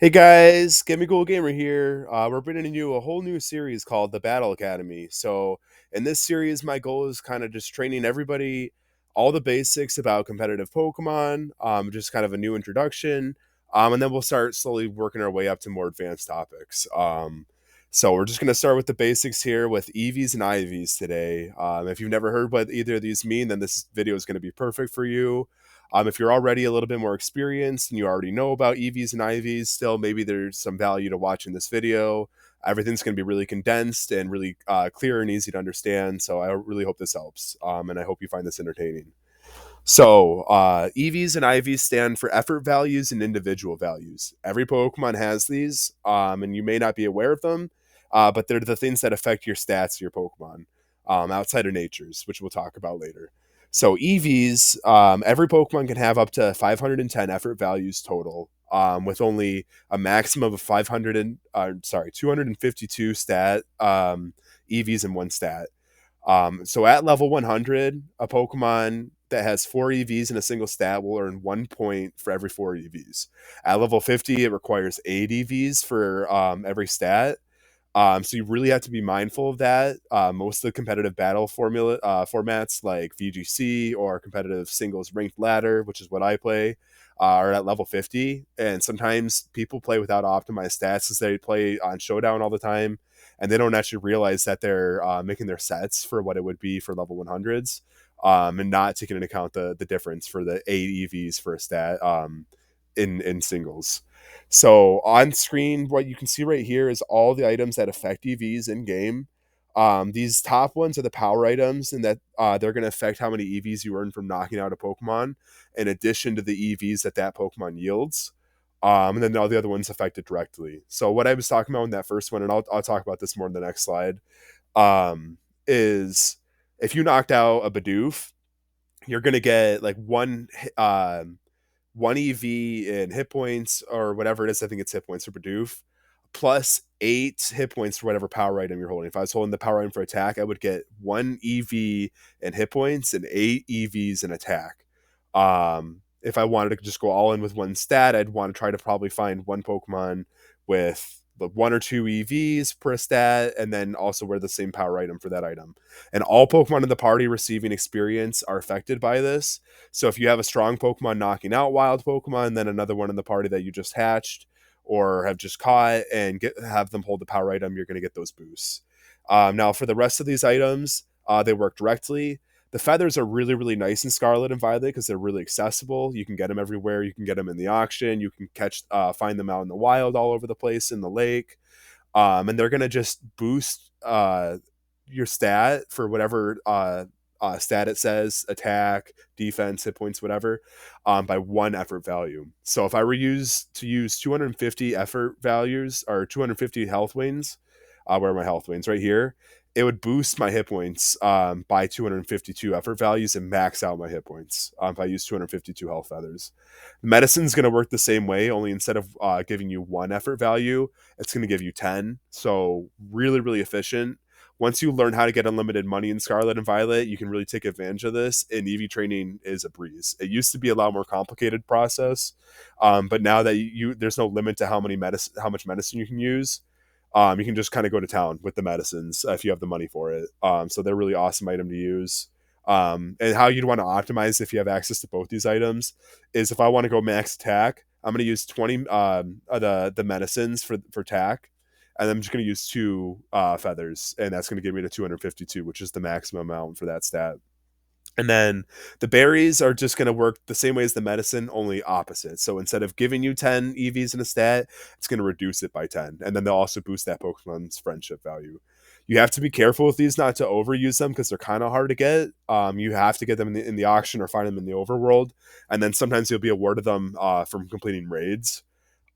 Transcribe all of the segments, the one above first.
Hey guys, Gimme Cool Gamer here. We're bringing you a whole new series called the Battle Academy. So, in this series, my goal is kind of just training everybody all the basics about competitive Pokemon, just kind of a new introduction, and then we'll start slowly working our way up to more advanced topics. So, we're just going to start with the basics here with EVs and IVs today. If you've never heard what either of these mean, then this video is going to be perfect for you. If you're already a little bit more experienced and you already know about EVs and IVs, still maybe there's some value to watching this video. Everything's going to be really condensed and really clear and easy to understand. So I really hope this helps, and I hope you find this entertaining. So EVs and IVs stand for effort values and individual values. Every Pokemon has these, and you may not be aware of them, but they're the things that affect your stats of your Pokemon outside of nature's, which we'll talk about later. So EVs, every Pokemon can have up to 510 effort values total, with only a maximum of 252 stat EVs in one stat. So at level 100, a Pokemon that has 4 EVs in a single stat will earn 1 point for every 4 EVs. At level 50, it requires 8 EVs for every stat. So you really have to be mindful of that. Most of the competitive battle formats like VGC or competitive singles ranked ladder, which is what I play, are at level 50. And sometimes people play without optimized stats as they play on Showdown all the time. And they don't actually realize that they're making their sets for what it would be for level 100s, and not taking into account the difference for the 8 EVs for a stat in singles. So on screen, what you can see right here is all the items that affect EVs in game. These top ones are the power items, and that they're going to affect how many EVs you earn from knocking out a Pokemon, in addition to the EVs that Pokemon yields. And then all the other ones affect it directly. So what I was talking about in that first one, and I'll talk about this more in the next slide, is if you knocked out a Bidoof, you're going to get like one EV in hit points or whatever it is. I think it's hit points for Bidoof, plus 8 hit points for whatever power item you're holding. If I was holding the power item for attack, I would get 1 EV in hit points and 8 EVs in attack. If I wanted to just go all in with one stat, I'd want to try to probably find one Pokemon with the 1 or 2 EVs per stat, and then also wear the same power item for that item. And all Pokemon in the party receiving experience are affected by this. So if you have a strong Pokemon knocking out wild Pokemon, then another one in the party that you just hatched or have just caught and have them hold the power item, you're going to get those boosts. Now, for the rest of these items, they work directly. The feathers are really, really nice in Scarlet and Violet because they're really accessible. You can get them everywhere. You can get them in the auction. You can find them out in the wild all over the place in the lake. And they're going to just boost your stat for whatever stat it says, attack, defense, hit points, whatever, by 1 effort value. So if I were to use 250 effort values or 250 health wings, where are my health wings? Right here. It would boost my hit points by 252 effort values and max out my hit points if I use 252 health feathers. Medicine's going to work the same way, only instead of giving you 1 effort value, it's going to give you 10. So really, really efficient. Once you learn how to get unlimited money in Scarlet and Violet, you can really take advantage of this. And EV training is a breeze. It used to be a lot more complicated process, but now that there's no limit to how much medicine you can use. You can just kind of go to town with the medicines if you have the money for it. So they're a really awesome item to use. And how you'd want to optimize if you have access to both these items is if I want to go max attack, I'm going to use 20 the medicines for attack, and I'm just going to use 2 feathers, and that's going to give me to 252, which is the maximum amount for that stat. And then the berries are just going to work the same way as the medicine, only opposite. So instead of giving you 10 EVs in a stat, it's going to reduce it by 10. And then they'll also boost that Pokemon's friendship value. You have to be careful with these not to overuse them because they're kind of hard to get. You have to get them in the auction or find them in the overworld. And then sometimes you'll be awarded them from completing raids.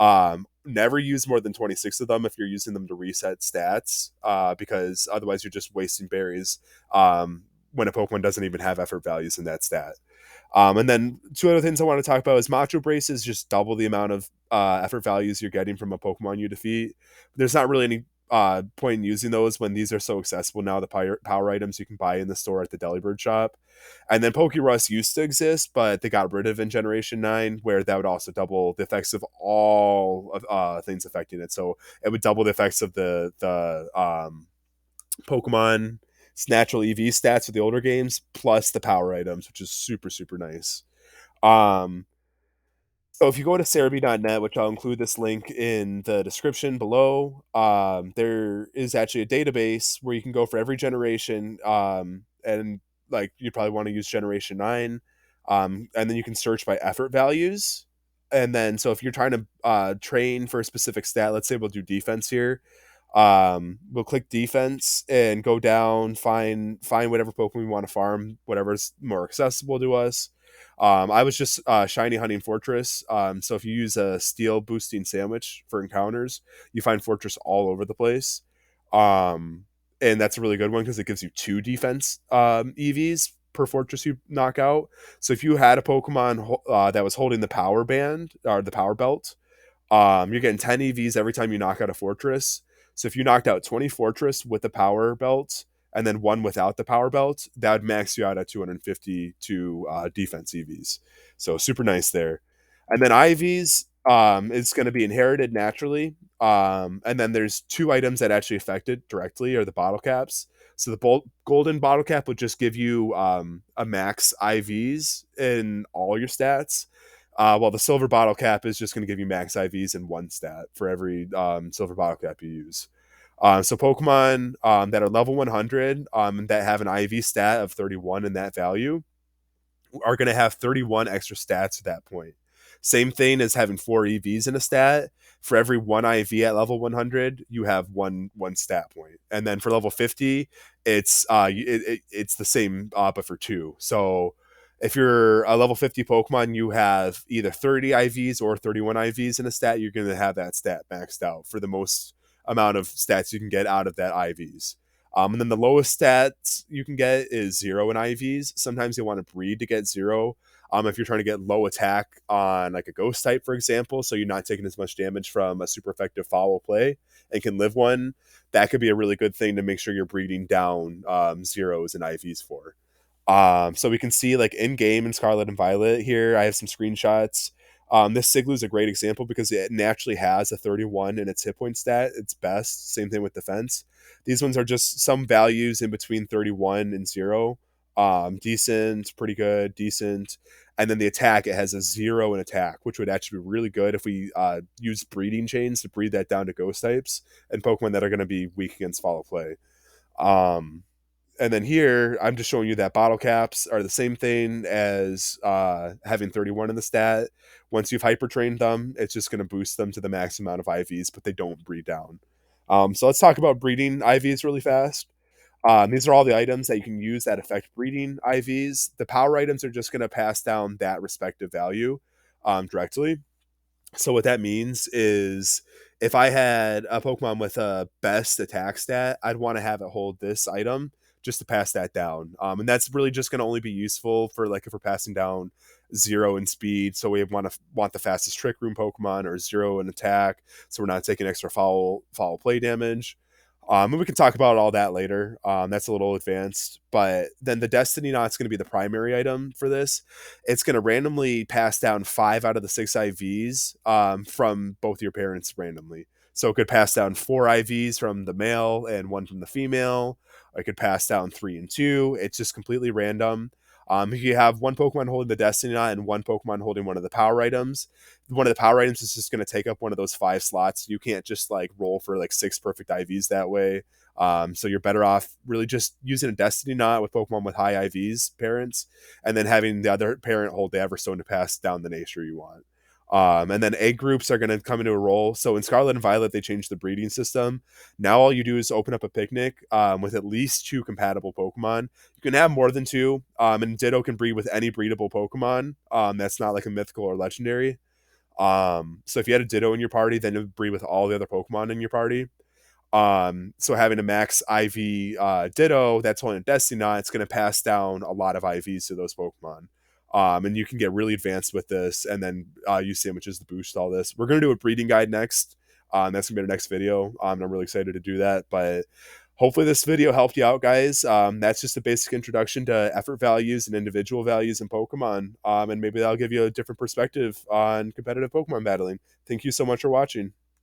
Never use more than 26 of them if you're using them to reset stats, because otherwise you're just wasting berries. When a Pokemon doesn't even have effort values in that stat. And then 2 other things I want to talk about is Macho Braces just double the amount of effort values you're getting from a Pokemon you defeat. There's not really any point in using those when these are so accessible now. The power items you can buy in the store at the Delibird shop, and then Pokerus used to exist, but they got rid of in Generation 9, where that would also double the effects of all of things affecting it. So it would double the effects of the Pokemon natural EV stats with the older games, plus the power items, which is super, super nice. Um, so if you go to Serebii.net, which I'll include this link in the description below, there is actually a database where you can go for every generation, and like you probably want to use Generation 9, and then you can search by effort values. And then so if you're trying to train for a specific stat, let's say we'll do defense here. We'll click defense and go down, find whatever Pokemon we want to farm, whatever's more accessible to us. I was just shiny hunting Fortress. So if you use a steel boosting sandwich for encounters, you find Fortress all over the place. Um, and that's a really good one because it gives you 2 defense EVs per Fortress you knock out. So if you had a Pokemon that was holding the power band or the power belt, you're getting 10 EVs every time you knock out a Fortress. So if you knocked out 20 Fortress with the power belt and then one without the power belt, that would max you out at 252 defense EVs. So super nice there. And then IVs is going to be inherited naturally. And then there's 2 items that actually affect it directly are the bottle caps. So the golden bottle cap would just give you a max IVs in all your stats. While the silver bottle cap is just going to give you max IVs in 1 stat for every silver bottle cap you use. So Pokemon that are level 100 that have an IV stat of 31 in that value are going to have 31 extra stats at that point. Same thing as having 4 EVs in a stat. For every 1 IV at level 100, you have one stat point. And then for level 50, it's the same but for 2. So if you're a level 50 Pokemon, you have either 30 IVs or 31 IVs in a stat, you're going to have that stat maxed out for the most amount of stats you can get out of that IVs. And then the lowest stats you can get is 0 in IVs. Sometimes you want to breed to get 0. If you're trying to get low attack on like a ghost type, for example, so you're not taking as much damage from a super effective foul play and can live 1, that could be a really good thing to make sure you're breeding down zeros and IVs for. So we can see like in game in Scarlet and Violet here, I have some screenshots. This Siglu is a great example because it naturally has a 31 in its hit point stat. It's best. Same thing with defense. These ones are just some values in between 31 and 0. Decent, pretty good, decent. And then the attack, it has a 0 in attack, which would actually be really good if we use breeding chains to breed that down to ghost types and Pokemon that are going to be weak against follow play. And then here, I'm just showing you that bottle caps are the same thing as having 31 in the stat. Once you've hyper trained them, it's just going to boost them to the max amount of IVs, but they don't breed down. So let's talk about breeding IVs really fast. These are all the items that you can use that affect breeding IVs. The power items are just going to pass down that respective value directly. So what that means is if I had a Pokemon with a best attack stat, I'd want to have it hold this item just to pass that down. And that's really just going to only be useful for like if we're passing down 0 in speed, so we want the fastest Trick Room Pokemon, or 0 in attack, so we're not taking extra foul play damage. And we can talk about all that later. That's a little advanced, but then the Destiny Knot's going to be the primary item for this. It's going to randomly pass down 5 out of the 6 IVs from both your parents randomly. So it could pass down 4 IVs from the male and 1 from the female. Or it could pass down 3 and 2. It's just completely random. If you have 1 Pokemon holding the Destiny Knot and 1 Pokemon holding one of the power items, one of the power items is just going to take up one of those 5 slots. You can't just like roll for like 6 perfect IVs that way. So you're better off really just using a Destiny Knot with Pokemon with high IVs parents, and then having the other parent hold the Everstone to pass down the nature you want. And then egg groups are going to come into a role. So in Scarlet and Violet, they changed the breeding system. Now all you do is open up a picnic with at least 2 compatible Pokemon. You can have more than 2, and Ditto can breed with any breedable Pokemon that's not like a mythical or legendary. So if you had a Ditto in your party, then it would breed with all the other Pokemon in your party. So having a max IV Ditto that's holding a Destiny Knot, it's going to pass down a lot of IVs to those Pokemon. And you can get really advanced with this and then use sandwiches to boost all this. We're going to do a breeding guide next. That's gonna be the next video. And I'm really excited to do that. But hopefully this video helped you out, guys. That's just a basic introduction to effort values and individual values in Pokemon. And maybe that'll give you a different perspective on competitive Pokemon battling. Thank you so much for watching.